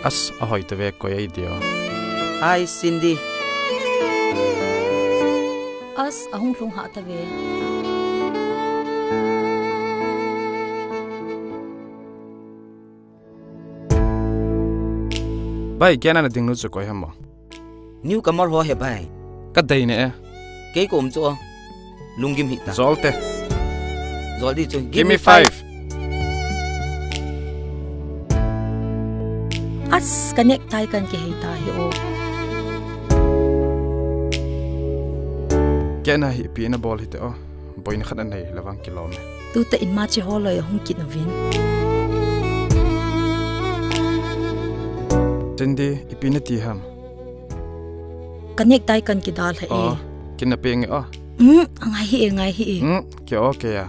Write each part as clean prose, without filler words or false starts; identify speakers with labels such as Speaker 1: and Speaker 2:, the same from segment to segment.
Speaker 1: As ahoy te ve ko ay dio.
Speaker 2: Hi Cindy.
Speaker 3: As ahong lung ha ta ve.
Speaker 1: Bai kya na ding nu chu ko hamo.
Speaker 2: New kamar ho he bai.
Speaker 1: Ka dai ne.
Speaker 2: Ke kom chu lungim hita.
Speaker 1: Zolte.
Speaker 2: Zoldi chu
Speaker 1: Give me 5.
Speaker 3: As connect tay kan ke hita hi o.
Speaker 1: Kya na hi pi na ball hite o. Boy na khan nei lawang kilo me.
Speaker 3: Tu ta in ma chi holoi hong kit na vin.
Speaker 1: Tindi ipi na ti ham.
Speaker 3: Connect tay kan ki dal ha e.
Speaker 1: Kin na peng o.
Speaker 3: Ngai hi.
Speaker 1: Kya o kya.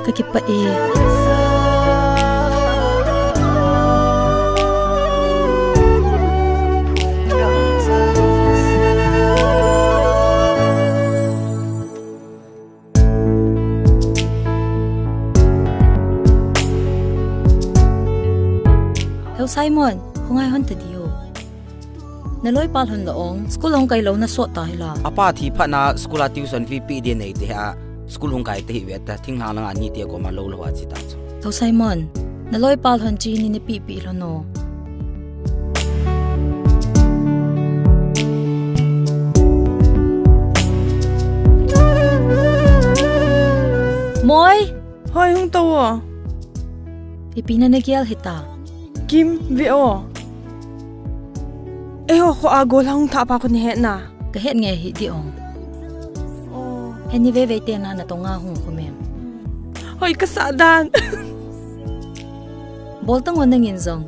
Speaker 3: Kakipa e. Hello Simon, hungai hon ta dio. Naloi pal hon laong, school hong kai lo na so ta hila.
Speaker 2: Apa thi phana school tuition fee pi de nei te ha. School hong kai te hi weta thing na lang ani te ko ma lo lo wa chi ta chu.
Speaker 3: Hello Simon, naloi pal hon chi ni pi lo no. Moi,
Speaker 4: Hoi hung tawo.
Speaker 3: ipina na gyal hita.
Speaker 4: Kim vio. Eho ko agol hung tha pa ko ni he na.
Speaker 3: Kahet nge hi di ong.
Speaker 4: Oh.
Speaker 3: Heni ve te na na to nga hung ko mem.
Speaker 4: Hoi kasadan.
Speaker 3: Boltang wanang yin zong.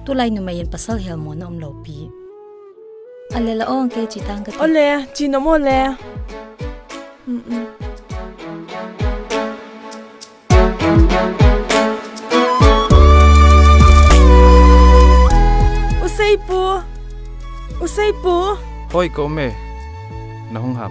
Speaker 3: Tulay no mayin pasal hel mo na umlaw pi. Alela ong kay chitang ka.
Speaker 4: Ole, chino mo le. Usay po.
Speaker 1: Hoy ko me. Na hong ham.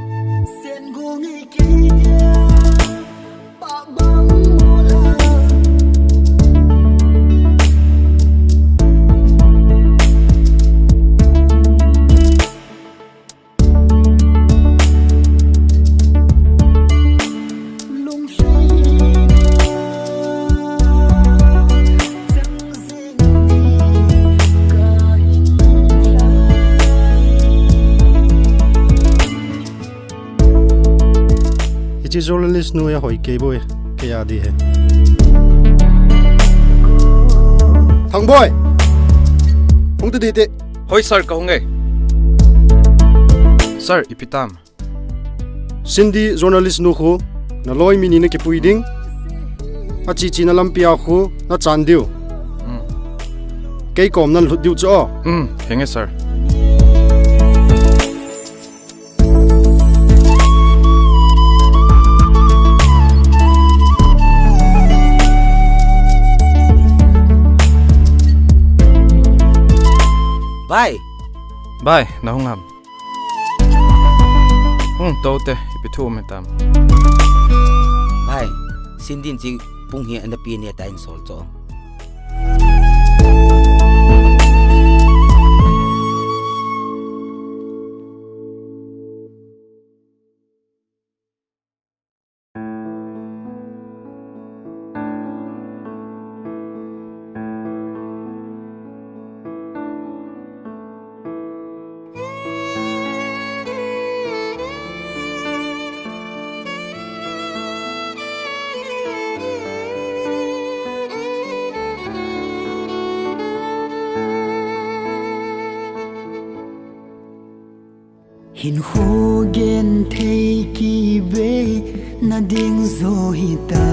Speaker 5: journalist nu ya hoi ke boy ke ya di hai thang boy hong tu di te
Speaker 1: Hoi sir ka hong Sir ipitam
Speaker 5: Cindy journalist nu khu na loi mini ne ke puiding a chi chi na lampia khu na chandiu ke kom nan lut diu cho
Speaker 1: henge sir Bye, na hong ham. Tote, ipitu metam.
Speaker 2: Bye, Cindy ji Phung hi an pi ne ta in sol cho.
Speaker 6: Hin hu gen thei ki be na ding zo hi ta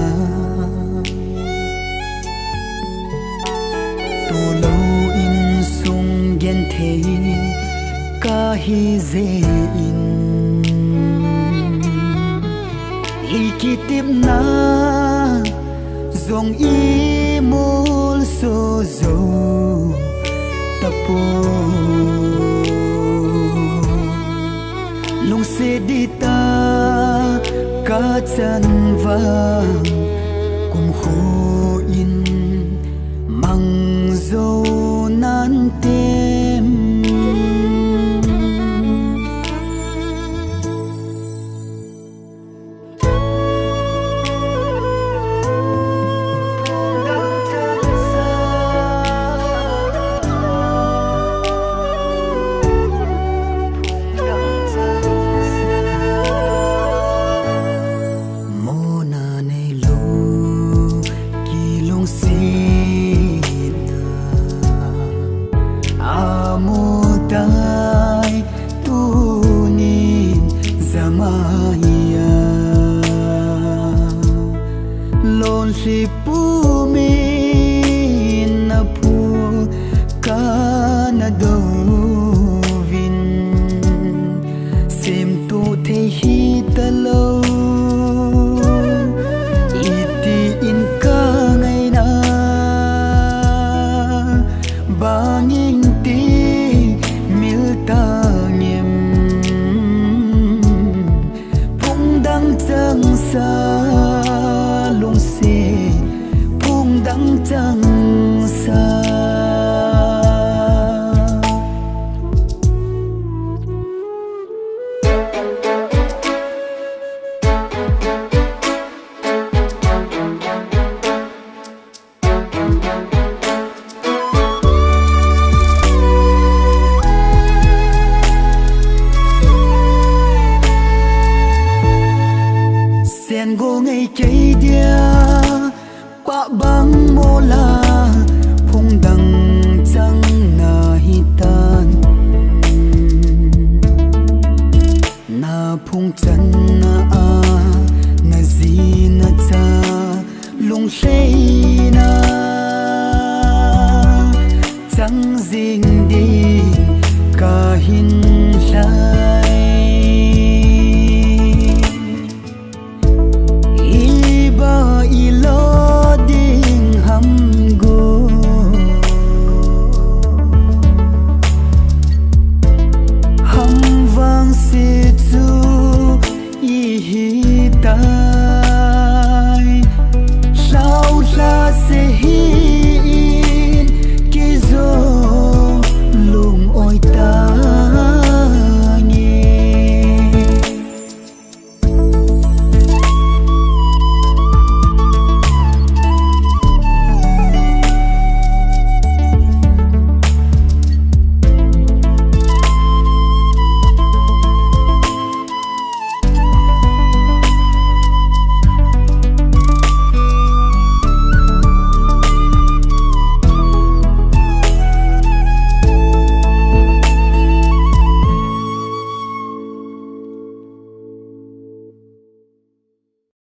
Speaker 6: to lo in sung gen thei ka hi ze in ikitip na zong i mol so zo tapo se đi ta cả chân vàng cùng khô in măng dâu nan tem si pu mi na pu ka na do vin sim tu the hi ta lo iti in ka ngai na banging ti mil ta ngem phung dang chang sa lung se đắng trăng xa sen go ngày chơi dia pa bang mola phung đằng trăng na hitan na phung chân na a na zi na cha lung say na trăng ding đi cả hin lai